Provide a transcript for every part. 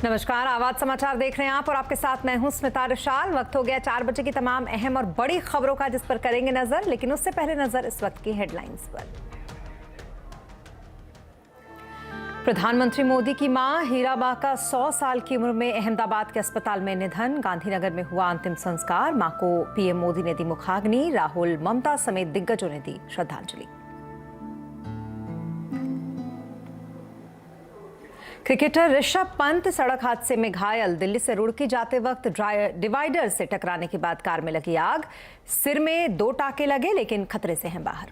नमस्कार, आवाज समाचार देख रहे हैं आप और आपके साथ मैं हूं स्मिता रिशाल। वक्त हो गया 4 बजे की तमाम अहम और बड़ी खबरों का, जिस पर करेंगे नजर। लेकिन उससे पहले नजर इस वक्त की हेडलाइंस पर। प्रधानमंत्री मोदी की मां हीराबा का 100 साल की उम्र में अहमदाबाद के अस्पताल में निधन। गांधीनगर में हुआ अंतिम संस्कार। मां को पीएम मोदी ने दी मुखाग्नि। राहुल, ममता समेत दिग्गजों ने दी श्रद्धांजलि। क्रिकेटर ऋषभ पंत सड़क हादसे में घायल। दिल्ली से रुड़की जाते वक्त डिवाइडर से टकराने के बाद कार में लगी आग। सिर में 2 टाके लगे, लेकिन खतरे से हैं बाहर।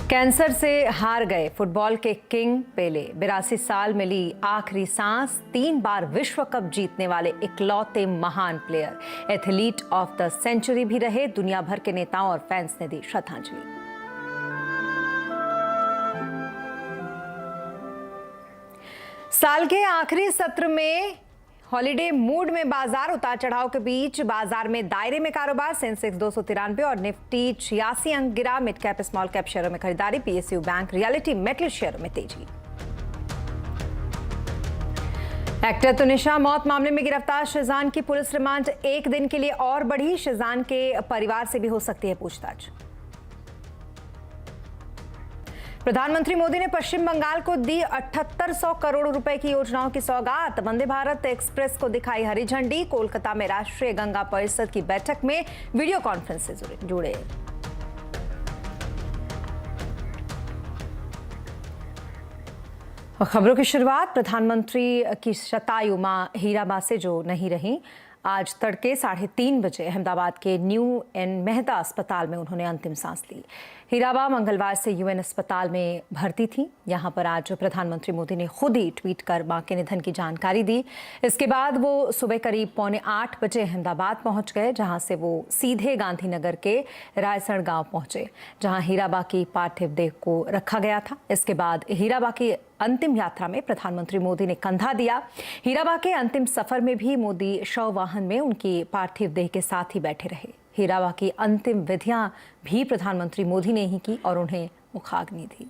कैंसर से हार गए फुटबॉल के किंग पेले। 82 साल में ली आखिरी सांस। 3 बार विश्व कप जीतने वाले इकलौते महान player, athlete of the century भी रहे। दुनिया भर के नेताओं और फैंस ने दी श्रद्धांजलि। साल के आखिरी सत्र में हॉलिडे मूड में बाजार। उतार चढ़ाव के बीच बाजार में दायरे में कारोबार। सेंसेक्स 293 और निफ्टी 86 अंक गिरा। मिड कैप स्मॉल कैप शेयरों में खरीदारी। पीएसयू बैंक, रियलिटी, मेटल शेयरों में तेजी। एक्टर तुनिशा मौत मामले में गिरफ्तार शेजान की पुलिस रिमांड 1 दिन के लिए और बढ़ी। शेजान के परिवार से भी हो सकती है पूछताछ। प्रधानमंत्री मोदी ने पश्चिम बंगाल को दी 7800 करोड़ रुपए की योजनाओं की सौगात। वंदे भारत एक्सप्रेस को दिखाई हरी झंडी। कोलकाता में राष्ट्रीय गंगा परिषद की बैठक में वीडियो कॉन्फ्रेंस से जुड़े। खबरों की शुरुआत प्रधानमंत्री की शतायु मां हीराबा से जो नहीं रही। आज तड़के 3:30 बजे अहमदाबाद के न्यू एन मेहता अस्पताल में उन्होंने अंतिम सांस ली। हीराबा मंगलवार से यूएन अस्पताल में भर्ती थी। यहां पर आज प्रधानमंत्री मोदी ने खुद ही ट्वीट कर मां के निधन की जानकारी दी। इसके बाद वो सुबह करीब 7:45 बजे अहमदाबाद पहुंच गए, जहां से वो सीधे गांधीनगर के रायसण गांव पहुंचे, जहां हीराबा की पार्थिव देह को रखा गया था। इसके बाद हीराबा की अंतिम यात्रा में प्रधानमंत्री मोदी ने कंधा दिया। हीराबा के अंतिम सफर में भी मोदी शव वाहन में उनकी पार्थिव देह के साथ ही बैठे रहे। हीराबा की अंतिम विधियां भी प्रधानमंत्री मोदी ने ही की और उन्हें मुखाग्नि दी।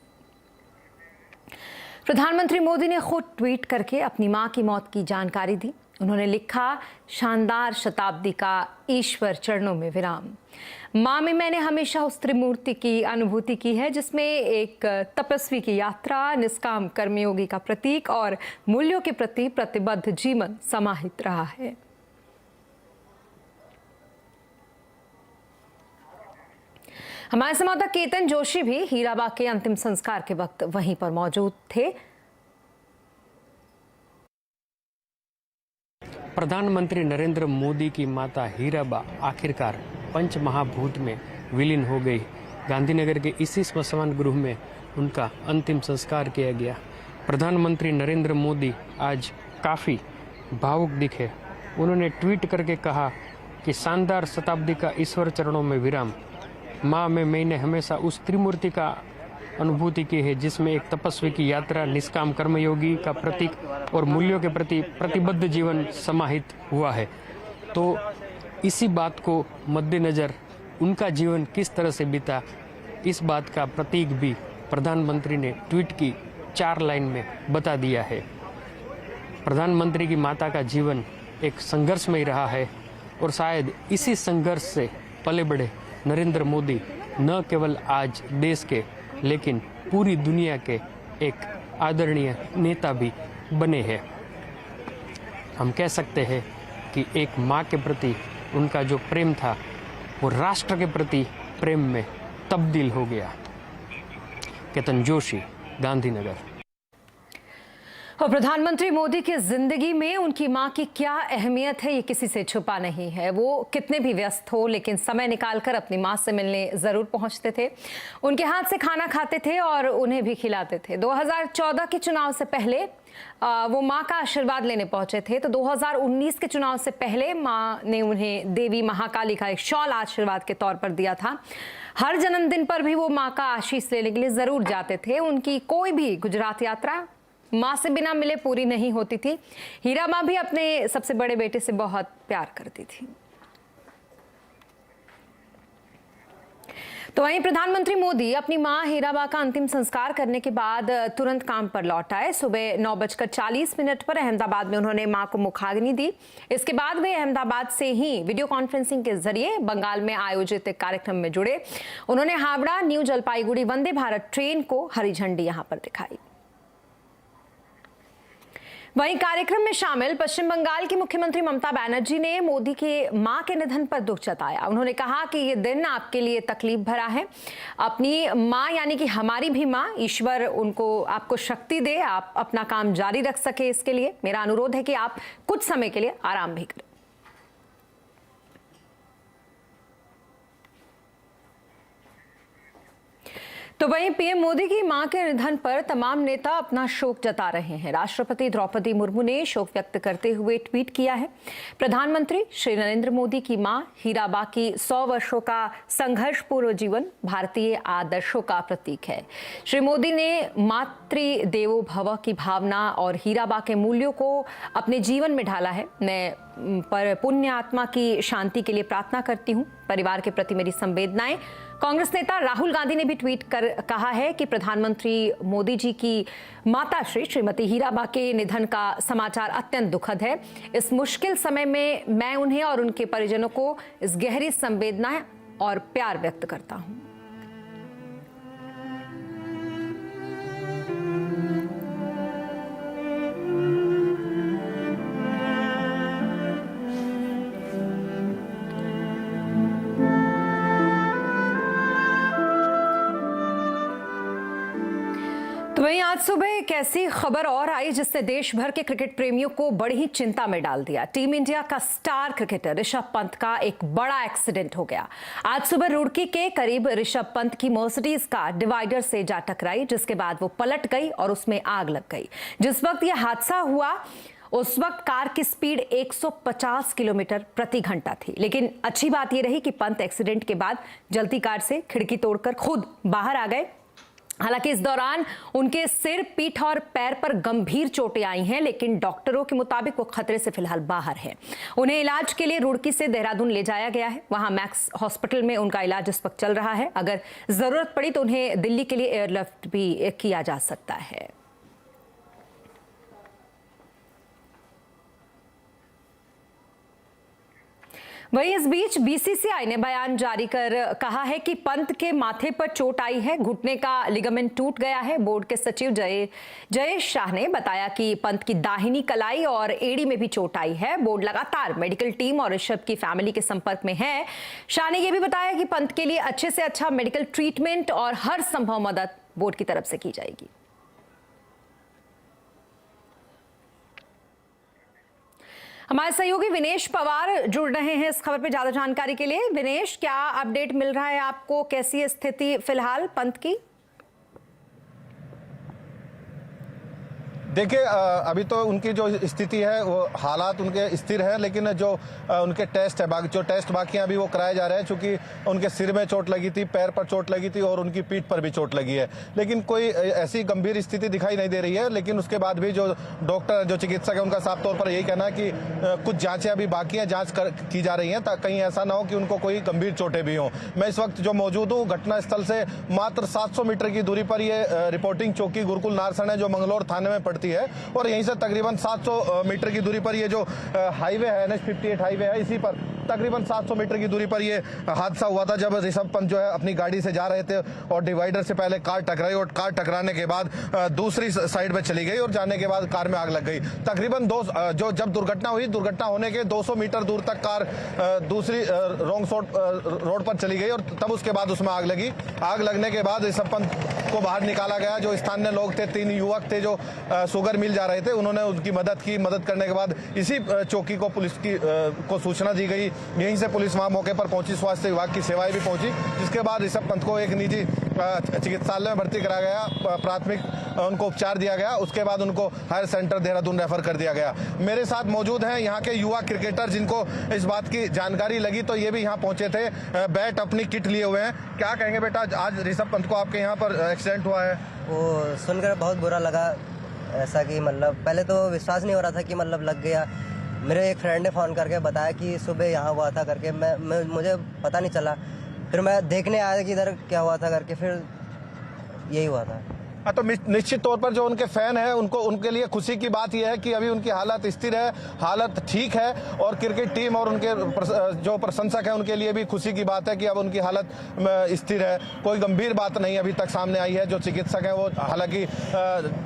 प्रधानमंत्री मोदी ने खुद ट्वीट करके अपनी मां की मौत की जानकारी दी। उन्होंने लिखा, शानदार शताब्दी का ईश्वर चरणों में विराम। मां में मैंने हमेशा उस त्रिमूर्ति की अनुभूति की है, जिसमें एक तपस्वी की यात्रा, निष्काम कर्मयोगी का प्रतीक और मूल्यों के प्रति प्रतिबद्ध जीवन समाहित रहा है। हमारे संवाददाता केतन जोशी भी हीराबा के अंतिम संस्कार के वक्त वहीं पर मौजूद थे। प्रधानमंत्री नरेंद्र मोदी की माता हीराबा आखिरकार पंचमहाभूत में विलीन हो गई। गांधीनगर के इसी स्मशान गृह में उनका अंतिम संस्कार किया गया। प्रधानमंत्री नरेंद्र मोदी आज काफ़ी भावुक दिखे। उन्होंने ट्वीट करके कहा कि शानदार शताब्दी का ईश्वर चरणों में विराम। माँ में मैंने हमेशा उस त्रिमूर्ति का अनुभूति की है, जिसमें एक तपस्वी की यात्रा, निष्काम कर्मयोगी का प्रतीक और मूल्यों के प्रति प्रतिबद्ध जीवन समाहित हुआ है। तो इसी बात को मद्देनजर उनका जीवन किस तरह से बीता, इस बात का प्रतीक भी प्रधानमंत्री ने ट्वीट की 4 लाइन में बता दिया है। प्रधानमंत्री की माता का जीवन एक संघर्षमय रहा है और शायद इसी संघर्ष से पले बढ़े नरेंद्र मोदी न केवल आज देश के लेकिन पूरी दुनिया के एक आदरणीय नेता भी बने हैं। हम कह सकते हैं कि एक माँ के प्रति उनका जो प्रेम था वो राष्ट्र के प्रति प्रेम में तब्दील हो गया। केतन जोशी, गांधीनगर। और प्रधानमंत्री मोदी की जिंदगी में उनकी मां की क्या अहमियत है, ये किसी से छुपा नहीं है। वो कितने भी व्यस्त हो, लेकिन समय निकालकर अपनी मां से मिलने जरूर पहुंचते थे। उनके हाथ से खाना खाते थे और उन्हें भी खिलाते थे। 2014 के चुनाव से पहले वो मां का आशीर्वाद लेने पहुंचे थे, तो 2019 के चुनाव से पहले मां ने उन्हें देवी महाकाली का एक शॉल आशीर्वाद के तौर पर दिया था। हर जन्मदिन पर भी वो मां का आशीष लेने के लिए जरूर जाते थे। उनकी कोई भी गुजरात यात्रा मां से बिना मिले पूरी नहीं होती थी। हीराबा भी अपने सबसे बड़े बेटे से बहुत प्यार करती थी। तो वहीं प्रधानमंत्री मोदी अपनी मां हीराबा का अंतिम संस्कार करने के बाद तुरंत काम पर लौट आए। सुबह 9:40 पर अहमदाबाद में उन्होंने मां को मुखाग्नि दी। इसके बाद वे अहमदाबाद से ही वीडियो कॉन्फ्रेंसिंग के जरिए बंगाल में आयोजित एक कार्यक्रम में जुड़े। उन्होंने हावड़ा न्यू जलपाईगुड़ी वंदे भारत ट्रेन को हरी झंडी यहां पर दिखाई। वहीं कार्यक्रम में शामिल पश्चिम बंगाल की मुख्यमंत्री ममता बनर्जी ने मोदी की मां के निधन पर दुख जताया। उन्होंने कहा कि ये दिन आपके लिए तकलीफ भरा है। अपनी मां यानी कि हमारी भी मां, ईश्वर उनको आपको शक्ति दे, आप अपना काम जारी रख सके, इसके लिए मेरा अनुरोध है कि आप कुछ समय के लिए आराम भी करें। तो वहीं पीएम मोदी की मां के निधन पर तमाम नेता अपना शोक जता रहे हैं। राष्ट्रपति द्रौपदी मुर्मू ने शोक व्यक्त करते हुए ट्वीट किया है। प्रधानमंत्री श्री नरेंद्र मोदी की मां हीराबा की 100 वर्षों का संघर्षपूर्ण जीवन भारतीय आदर्शों का प्रतीक है। श्री मोदी ने मातृ देवो भव की भावना और हीराबा के मूल्यों को अपने जीवन में ढाला है। मैं पर पुण्य आत्मा की शांति के लिए प्रार्थना करती हूं। परिवार के प्रति मेरी संवेदनाएं। कांग्रेस नेता राहुल गांधी ने भी ट्वीट कर कहा है कि प्रधानमंत्री मोदी जी की माता श्रीमती हीराबा के निधन का समाचार अत्यंत दुखद है। इस मुश्किल समय में मैं उन्हें और उनके परिजनों को इस गहरी संवेदना और प्यार व्यक्त करता हूं। तो वहीं आज सुबह एक ऐसी खबर और आई जिसने देश भर के क्रिकेट प्रेमियों को बड़ी ही चिंता में डाल दिया। टीम इंडिया का स्टार क्रिकेटर ऋषभ पंत का एक बड़ा एक्सीडेंट हो गया। आज सुबह रुड़की के करीब ऋषभ पंत की मर्सिडीज कार डिवाइडर से जा टकराई, जिसके बाद वो पलट गई और उसमें आग लग गई। जिस वक्त यह हादसा हुआ उस वक्त कार की स्पीड 150 किलोमीटर प्रति घंटा थी। लेकिन अच्छी बात यह रही कि पंत एक्सीडेंट के बाद जल्दी कार से खिड़की तोड़कर खुद बाहर आ गए। हालांकि इस दौरान उनके सिर, पीठ और पैर पर गंभीर चोटें आई हैं, लेकिन डॉक्टरों के मुताबिक वो खतरे से फिलहाल बाहर हैं। उन्हें इलाज के लिए रुड़की से देहरादून ले जाया गया है। वहां मैक्स हॉस्पिटल में उनका इलाज इस वक्त चल रहा है। अगर जरूरत पड़ी तो उन्हें दिल्ली के लिए एयरलिफ्ट भी किया जा सकता है। वहीं इस बीच बीसीसीआई ने बयान जारी कर कहा है कि पंत के माथे पर चोट आई है, घुटने का लिगामेंट टूट गया है। बोर्ड के सचिव जयेश शाह ने बताया कि पंत की दाहिनी कलाई और एड़ी में भी चोट आई है। बोर्ड लगातार मेडिकल टीम और ऋषभ की फैमिली के संपर्क में है। शाह ने यह भी बताया कि पंत के लिए अच्छे से अच्छा मेडिकल ट्रीटमेंट और हर संभव मदद बोर्ड की तरफ से की जाएगी। हमारे सहयोगी विनेश पवार जुड़ रहे हैं इस खबर पे ज्यादा जानकारी के लिए। विनेश, क्या अपडेट मिल रहा है आपको? कैसी है स्थिति फिलहाल पंत की? देखिए, अभी तो उनकी जो स्थिति है वो हालात उनके स्थिर है, लेकिन जो उनके टेस्ट है जो टेस्ट बाकी हैं अभी वो कराए जा रहे हैं, क्योंकि उनके सिर में चोट लगी थी, पैर पर चोट लगी थी और उनकी पीठ पर भी चोट लगी है। लेकिन कोई ऐसी गंभीर स्थिति दिखाई नहीं दे रही है। लेकिन उसके बाद भी जो डॉक्टर, जो चिकित्सक है, उनका साफ तौर पर यही कहना है कि कुछ जाँचें अभी बाकी हैं, जाँच की जा रही हैं, कहीं ऐसा ना हो कि उनको कोई गंभीर चोटें भी हों। मैं इस वक्त जो मौजूद हूँ घटनास्थल से मात्र 700 मीटर की दूरी पर ये रिपोर्टिंग चौकी गुरुकुल नारसण है, जो मंगलौर थाने में पड़ती है, और यहीं से तकरीबन 700 मीटर की दूरी पर ये जो हाईवे है, NH-58 हाईवे है, इसी पर तकरीबन 700 मीटर की दूरी पर ये हादसा हुआ था, जब ऋषभ पंत जो है अपनी गाड़ी से जा रहे थे और डिवाइडर से पहले कार टकराई और कार टकराने के बाद दूसरी साइड में चली गई और जाने के बाद कार में आग लग गई। तकरीबन जब दुर्घटना हुई, दुर्घटना होने के 200 मीटर दूर तक कार दूसरी रॉन्ग रोड पर चली गई और तब उसके बाद उसमें आग लगी। आग लगने के बाद ऋषभ पंत को बाहर निकाला गया। जो स्थानीय लोग थे, 3 युवक थे जो शुगर मिल जा रहे थे, उन्होंने उनकी मदद की। मदद करने के बाद इसी चौकी को पुलिस को सूचना दी गई। यहीं से पुलिस वहां मौके पर पहुंची, स्वास्थ्य विभाग की सेवाएं भी पहुंची, जिसके बाद ऋषभ पंत को एक निजी चिकित्सालय में भर्ती कराया गया, प्राथमिक उनको उपचार दिया गया। उसके बाद उनको हायर सेंटर देहरादून रेफर कर दिया गया। मेरे साथ मौजूद हैं यहाँ के युवा क्रिकेटर, जिनको इस बात की जानकारी लगी तो ये भी यहाँ पहुंचे थे, बैट अपनी किट लिए हुए हैं। क्या कहेंगे बेटा, आज ऋषभ पंत को आपके यहाँ पर एक्सीडेंट हुआ है? वो सुनकर बहुत बुरा लगा, ऐसा कि मतलब पहले तो विश्वास नहीं हो रहा था कि मतलब लग गया। मेरे एक फ्रेंड ने फ़ोन करके बताया कि सुबह यहाँ हुआ था करके, मुझे पता नहीं चला। फिर मैं देखने आया कि इधर क्या हुआ था करके, फिर यही हुआ था। हाँ, तो निश्चित तौर पर जो उनके फैन हैं उनके लिए खुशी की बात यह है कि अभी उनकी हालत स्थिर है, हालत ठीक है, और क्रिकेट टीम और उनके जो प्रशंसक हैं उनके लिए भी खुशी की बात है कि अब उनकी हालत स्थिर है। कोई गंभीर बात नहीं अभी तक सामने आई है। जो चिकित्सक हैं वो हालांकि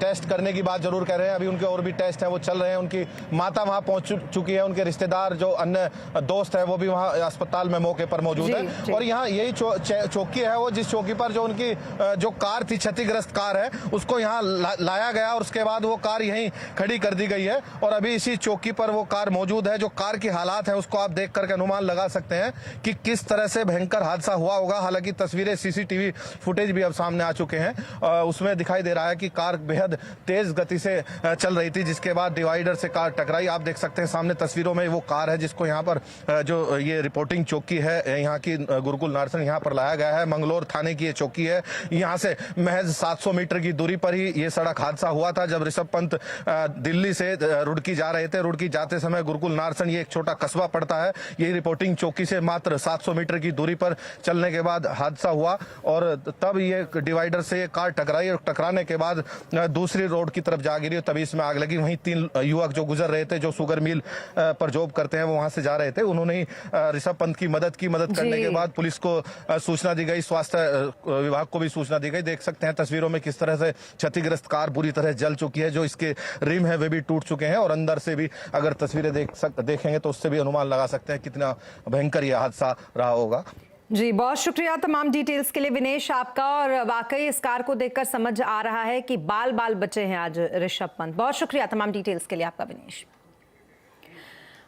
टेस्ट करने की बात जरूर कर रहे हैं, अभी उनके और भी टेस्ट हैं वो चल रहे हैं। उनकी माता वहाँ पहुँच चुकी है, उनके रिश्तेदार जो अन्य दोस्त है वो भी वहाँ अस्पताल में मौके पर मौजूद है। और यहाँ यही चौकी है वो जिस चौकी पर जो उनकी जो कार थी, क्षतिग्रस्त कार है, उसको यहाँ लाया गया और उसके बाद वो कार यहीं खड़ी कर दी गई है और अभी इसी चौकी पर वो कार मौजूद है। जो कार की हालात है उसको आप देख करके अनुमान लगा सकते हैं कि किस तरह से भयंकर हादसा हुआ होगा। हालांकि तस्वीरें सीसीटीवी फुटेज भी अब सामने आ चुके हैं, उसमें दिखाई दे रहा है कि कार बेहद तेज गति से चल रही थी, जिसके बाद डिवाइडर से कार टकराई। आप देख सकते हैं सामने तस्वीरों में वो कार है जिसको यहाँ पर जो ये रिपोर्टिंग चौकी है यहाँ की गुरुकुल नारसन यहाँ पर लाया गया है। मंगलौर थाने की ये चौकी है। यहाँ से महज 700 मीटर की दूरी पर ही ये सड़क हादसा हुआ था जब ऋषभ पंत दिल्ली से रुड़की जा रहे थे। रुड़की जाते समय गुरुकुल नारसन ये एक छोटा कस्बा पड़ता है, यही रिपोर्टिंग चौकी से मात्र 700 मीटर की दूरी पर चलने के बाद हादसा हुआ और तब ये डिवाइडर से ये कार टकराई और टकराने के बाद दूसरी रोड की तरफ जा गिरी, तभी इसमें आग लगी। वहीं 3 युवक जो गुजर रहे थे, जो शुगर मिल पर जॉब करते हैं, वो वहां से जा रहे थे। उन्होंने ही ऋषभ पंत की मदद करने के बाद पुलिस को सूचना दी गई, स्वास्थ्य विभाग को भी सूचना दी गई। देख सकते हैं तस्वीरों में किस तरह से क्षतिग्रस्त कार पूरी तरह जल चुकी है, जो इसके रिम है वे भी टूट चुके हैं और अंदर से भी अगर तस्वीरें देखेंगे तो उससे भी अनुमान लगा सकते हैं कितना भयंकर यह हादसा रहा होगा। जी, बहुत शुक्रिया तमाम डिटेल्स के लिए विनेश आपका। और वाकई इस कार को देखकर समझ आ रहा है कि बाल बाल बचे हैं आज ऋषभ पंत। बहुत शुक्रिया तमाम डिटेल्स के लिए आपका विनेश।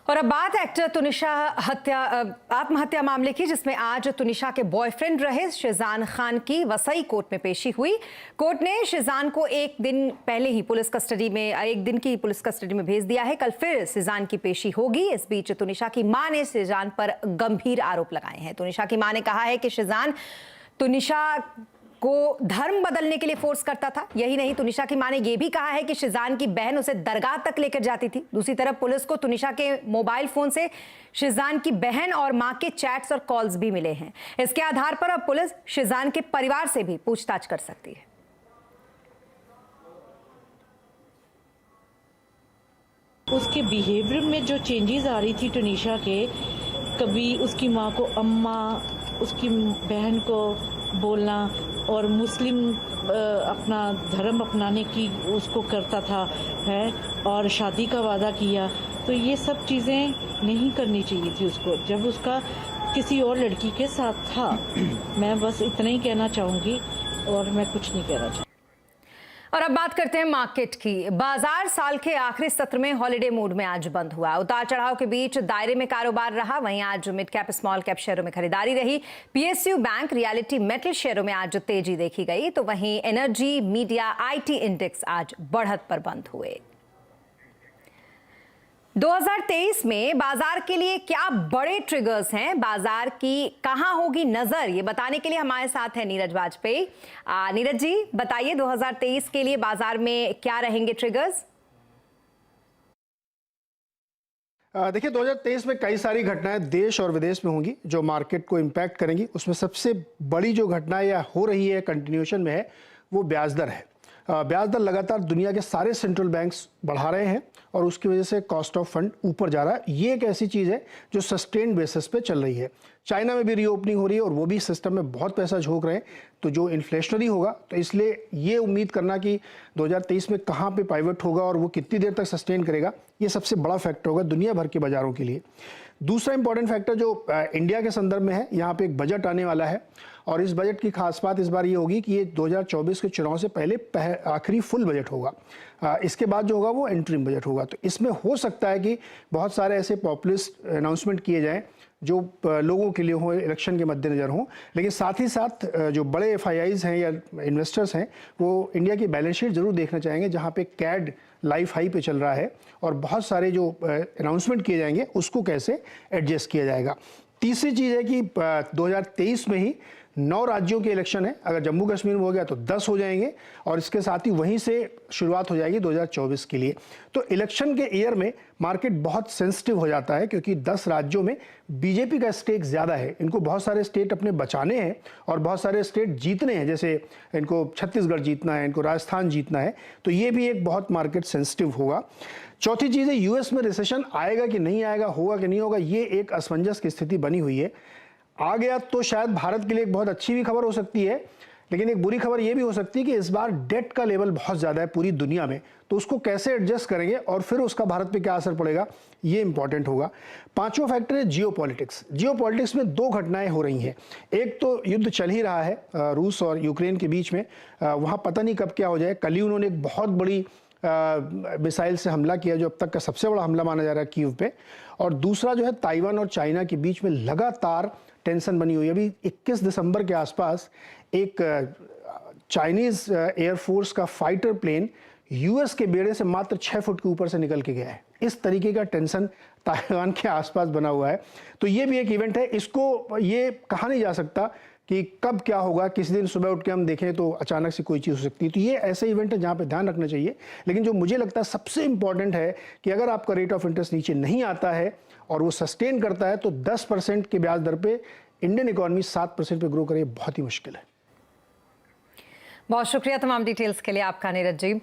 और अब बात एक्टर तुनिशा आत्महत्या मामले की, जिसमें आज तुनिशा के बॉयफ्रेंड रहे शेजान खान की वसई कोर्ट में पेशी हुई। कोर्ट ने शेजान को एक दिन की पुलिस कस्टडी में भेज दिया है। कल फिर शेजान की पेशी होगी। इस बीच तुनिशा की मां ने शेजान पर गंभीर आरोप लगाए हैं। तुनिशा की मां ने कहा है कि शेजान तुनिशा को धर्म बदलने के लिए फोर्स करता था। यही नहीं, तुनिशा की मां ने यह भी कहा है कि शेजान की बहन उसे दरगाह तक लेकर जाती थी। दूसरी तरफ पुलिस को तुनिशा के मोबाइल फोन से शेजान की बहन और मां के चैट्स और कॉल्स भी मिले हैं। इसके आधार पर अब पुलिस शेजान के परिवार से भी पूछताछ कर सकती है। उसके बिहेवियर में जो चेंजेस आ रही थी तुनिशा के, कभी उसकी माँ को अम्मा, उसकी बहन को बोलना और मुस्लिम अपना धर्म अपनाने की उसको करता था है, और शादी का वादा किया। तो ये सब चीज़ें नहीं करनी चाहिए थी उसको जब उसका किसी और लड़की के साथ था। मैं बस इतना ही कहना चाहूँगी और मैं कुछ नहीं कहना चाहूँगी। और अब बात करते हैं मार्केट की। बाजार साल के आखिरी सत्र में हॉलिडे मूड में आज बंद हुआ। उतार चढ़ाव के बीच दायरे में कारोबार रहा। वहीं आज मिड कैप स्मॉल कैप शेयरों में खरीदारी रही। पीएसयू बैंक रियलिटी मेटल शेयरों में आज तेजी देखी गई, तो वहीं एनर्जी मीडिया आईटी इंडेक्स आज बढ़त पर बंद हुए। 2023 में बाजार के लिए क्या बड़े ट्रिगर्स हैं, बाजार की कहां होगी नजर, ये बताने के लिए हमारे साथ है नीरज वाजपेयी। नीरज जी बताइए, 2023 के लिए बाजार में क्या रहेंगे ट्रिगर्स? देखिए, 2023 में कई सारी घटनाएं देश और विदेश में होंगी जो मार्केट को इम्पैक्ट करेंगी। उसमें सबसे बड़ी जो घटना या हो रही है, कंटिन्यूएशन में है, वो ब्याज दर है। ब्याज दर लगातार दुनिया के सारे सेंट्रल बैंक्स बढ़ा रहे हैं और उसकी वजह से कॉस्ट ऑफ फंड ऊपर जा रहा है। ये एक ऐसी चीज़ है जो सस्टेन्ड बेसिस पे चल रही है। चाइना में भी रीओपनिंग हो रही है और वो भी सिस्टम में बहुत पैसा झोंक रहे हैं, तो जो इन्फ्लेशनरी होगा, तो इसलिए ये उम्मीद करना कि 2023 में कहाँ पे पाइवट होगा और वो कितनी देर तक सस्टेन करेगा, ये सबसे बड़ा फैक्टर होगा दुनिया भर के बाजारों के लिए। दूसरा इंपॉर्टेंट फैक्टर जो इंडिया के संदर्भ में है, यहाँ पे एक बजट आने वाला है और इस बजट की खास बात इस बार ये होगी कि ये 2024 के चुनाव से पहले आखिरी फुल बजट होगा। इसके बाद जो होगा वो इंटरिम बजट होगा। तो इसमें हो सकता है कि बहुत सारे ऐसे पॉपुलिस्ट अनाउंसमेंट किए जाएं जो लोगों के लिए हो, इलेक्शन के मद्देनज़र हों, लेकिन साथ ही साथ जो बड़े FIIs हैं या इन्वेस्टर्स हैं वो इंडिया की बैलेंस शीट जरूर देखना चाहेंगे, जहाँ पे कैड लाइफ हाई पे चल रहा है और बहुत सारे जो अनाउंसमेंट किए जाएंगे उसको कैसे एडजस्ट किया जाएगा। तीसरी चीज़ है कि 2023 में ही 9 राज्यों के इलेक्शन है, अगर जम्मू कश्मीर में हो गया तो 10 हो जाएंगे और इसके साथ ही वहीं से शुरुआत हो जाएगी 2024 के लिए। तो इलेक्शन के ईयर में मार्केट बहुत सेंसिटिव हो जाता है क्योंकि 10 राज्यों में बीजेपी का स्टेक ज़्यादा है। इनको बहुत सारे स्टेट अपने बचाने हैं और बहुत सारे स्टेट जीतने हैं, जैसे इनको छत्तीसगढ़ जीतना है, इनको राजस्थान जीतना है, तो ये भी एक बहुत मार्केट सेंसिटिव होगा। चौथी चीज़ है यूएस में रिसेशन आएगा कि नहीं आएगा, होगा कि नहीं होगा, ये एक असमंजस की स्थिति बनी हुई है। आ गया तो शायद भारत के लिए एक बहुत अच्छी भी खबर हो सकती है, लेकिन एक बुरी खबर यह भी हो सकती है कि इस बार डेट का लेवल बहुत ज़्यादा है पूरी दुनिया में, तो उसको कैसे एडजस्ट करेंगे और फिर उसका भारत पे क्या असर पड़ेगा, ये इंपॉर्टेंट होगा। पांचवा फैक्टर है जियोपॉलिटिक्स। जियोपॉलिटिक्स में 2 घटनाएं हो रही हैं। एक तो युद्ध चल ही रहा है रूस और यूक्रेन के बीच में, वहाँ पता नहीं कब क्या हो जाए। कल ही उन्होंने एक बहुत बड़ी मिसाइल से हमला किया जो अब तक का सबसे बड़ा हमला माना जा रहा है कीव पे। और दूसरा जो है ताइवान और चाइना के बीच में लगातार टेंशन बनी हुई है। अभी 21 दिसंबर के आसपास एक चाइनीज एयरफोर्स का फाइटर प्लेन यूएस के बेड़े से मात्र 6 फुट के ऊपर से निकल के गया है। इस तरीके का टेंशन ताइवान के आसपास बना हुआ है। तो ये भी एक इवेंट है, इसको ये कहा नहीं जा सकता कि कब क्या होगा। किसी दिन सुबह उठ के हम देखें तो अचानक से कोई चीज़ हो सकती है। तो ये ऐसे इवेंट है जहाँ पे ध्यान रखना चाहिए। लेकिन जो मुझे लगता है सबसे इंपॉर्टेंट है कि अगर आपका रेट ऑफ इंटरेस्ट नीचे नहीं आता है और वो सस्टेन करता है तो 10% के ब्याज दर पे इंडियन इकोनॉमी 7% पे ग्रो करे, बहुत ही मुश्किल है। बहुत शुक्रिया तमाम डिटेल्स के लिए आपका नीरज जी।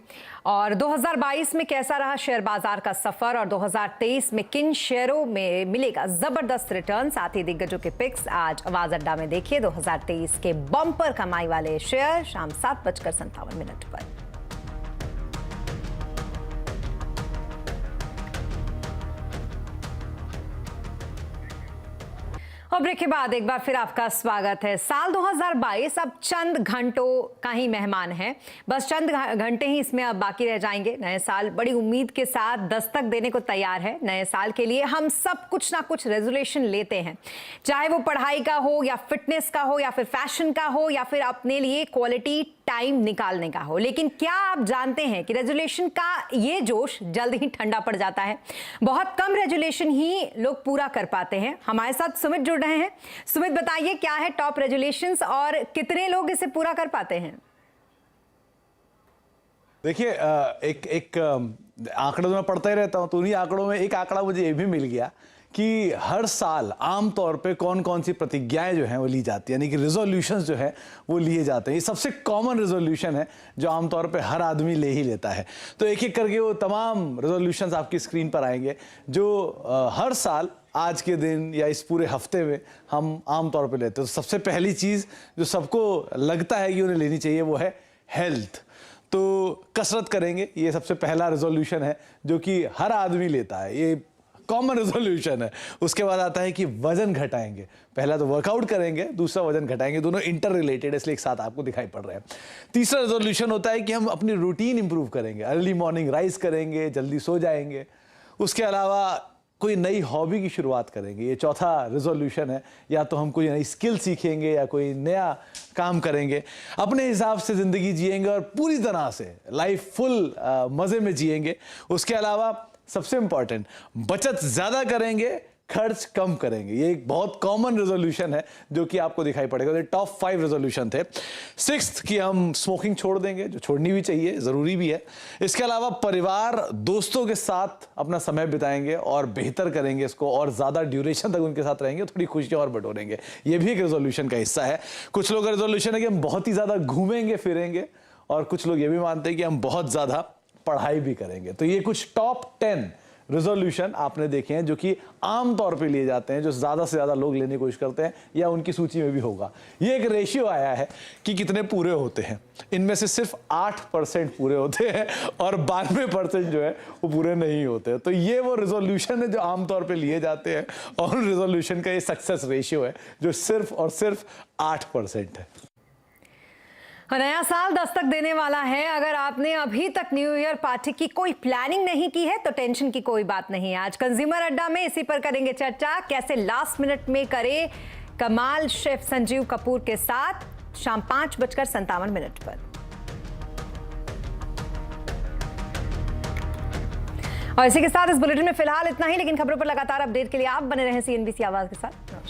और 2022 में कैसा रहा शेयर बाजार का सफर और 2023 में किन शेयरों में मिलेगा जबरदस्त रिटर्न, साथ ही दिग्गजों के पिक्स आज आवाज अड्डा में देखिए। 2023 के बम्पर कमाई वाले शेयर शाम 7:57 पर। और ब्रेक के बाद एक बार फिर आपका स्वागत है। साल 2022 अब चंद घंटों का ही मेहमान है, बस चंद घंटे ही इसमें अब बाकी रह जाएंगे। नए साल बड़ी उम्मीद के साथ दस्तक देने को तैयार है। नए साल के लिए हम सब कुछ ना कुछ रेजोल्यूशन लेते हैं, चाहे वो पढ़ाई का हो या फिटनेस का हो या फिर फैशन का हो या फिर अपने लिए क्वालिटी टाइम निकालने का हो। लेकिन क्या आप जानते हैं कि रेजोल्यूशन का ये जोश जल्द ही ठंडा पड़ जाता है। बहुत कम रेजोल्यूशन ही लोग पूरा कर पाते हैं। हमारे साथ सुमित जुड़ रहे हैं। सुमित, बताइए क्या है टॉप रेजोल्यूशंस और कितने लोग इसे पूरा कर पाते हैं? देखिए, एक आंकड़े तो मैं पढ़ता ही रहता हूं, तो उन्हीं आंकड़ों में एक आंकड़ा मुझे ये भी मिल गया कि हर साल आमतौर पे कौन कौन सी प्रतिज्ञाएं जो हैं वो ली जाती है, यानी कि रिजोल्यूशंस जो है वो लिए जाते हैं। ये सबसे कॉमन रिजोल्यूशन है जो आमतौर पे हर आदमी ले ही लेता है। तो एक एक करके वो तमाम रिजोल्यूशंस आपकी स्क्रीन पर आएंगे जो हर साल आज के दिन या इस पूरे हफ्ते में हम आमतौर पे लेते हैं। तो सबसे पहली चीज़ जो सबको लगता है कि उन्हें लेनी चाहिए वो है हेल्थ। तो कसरत करेंगे, ये सबसे पहला रिजोल्यूशन है जो कि हर आदमी लेता है, ये कॉमन रेजोल्यूशन है। उसके बाद आता है कि वजन घटाएंगे। पहला तो वर्कआउट करेंगे, दूसरा वजन घटाएंगे, दोनों इंटर रिलेटेड इसलिए एक साथ आपको दिखाई पड़ रहे हैं। तीसरा रेजोल्यूशन होता है कि हम अपनी रूटीन इंप्रूव करेंगे, अर्ली मॉर्निंग राइज करेंगे, जल्दी सो जाएंगे। उसके अलावा कोई नई हॉबी की शुरुआत करेंगे, ये चौथा रेजोल्यूशन है। या तो हम कोई नई स्किल सीखेंगे या कोई नया काम करेंगे, अपने हिसाब से ज़िंदगी जिएंगे और पूरी तरह से लाइफ फुल मज़े में जिएंगे। उसके अलावा सबसे इंपॉर्टेंट, बचत ज़्यादा करेंगे, खर्च कम करेंगे। ये एक बहुत कॉमन रेजोल्यूशन है जो कि आपको दिखाई पड़ेगा। ये टॉप 5 रेजोल्यूशन थे। 6th कि हम स्मोकिंग छोड़ देंगे, जो छोड़नी भी चाहिए, ज़रूरी भी है। इसके अलावा परिवार दोस्तों के साथ अपना समय बिताएंगे और बेहतर करेंगे इसको, और ज़्यादा ड्यूरेशन तक उनके साथ रहेंगे, थोड़ी खुशियाँ और बटोरेंगे। ये भी एक रेजोल्यूशन का हिस्सा है। कुछ लोग का रेजोल्यूशन है कि हम बहुत ही ज़्यादा घूमेंगे फिरेंगे, और कुछ लोग ये भी मानते हैं कि हम बहुत ज़्यादा पढ़ाई भी करेंगे। तो ये कुछ टॉप 10 रेजोल्यूशन आपने देखे हैं जो कि आम तौर पे लिए जाते हैं, जो ज़्यादा से ज़्यादा लोग लेने की कोशिश करते हैं या उनकी सूची में भी होगा। ये एक रेशियो आया है कि कितने पूरे होते हैं। इनमें से सिर्फ 8% पूरे होते हैं और 92% जो है वो पूरे नहीं होते हैं। तो ये वो रेजोल्यूशन है जो आमतौर पे लिए जाते हैं, और रेजोल्यूशन का ये सक्सेस रेशियो है जो सिर्फ और सिर्फ 8% है। नया साल दस्तक देने वाला है। अगर आपने अभी तक न्यू ईयर पार्टी की कोई प्लानिंग नहीं की है तो टेंशन की कोई बात नहीं है। आज कंज्यूमर अड्डा में इसी पर करेंगे चर्चा, कैसे लास्ट मिनट में करे कमाल शेफ संजीव कपूर के साथ शाम 5:57 पर। और इसी के साथ इस बुलेटिन में फिलहाल इतना ही, लेकिन खबरों पर लगातार अपडेट के लिए आप बने रहें CNBC आवाज के साथ।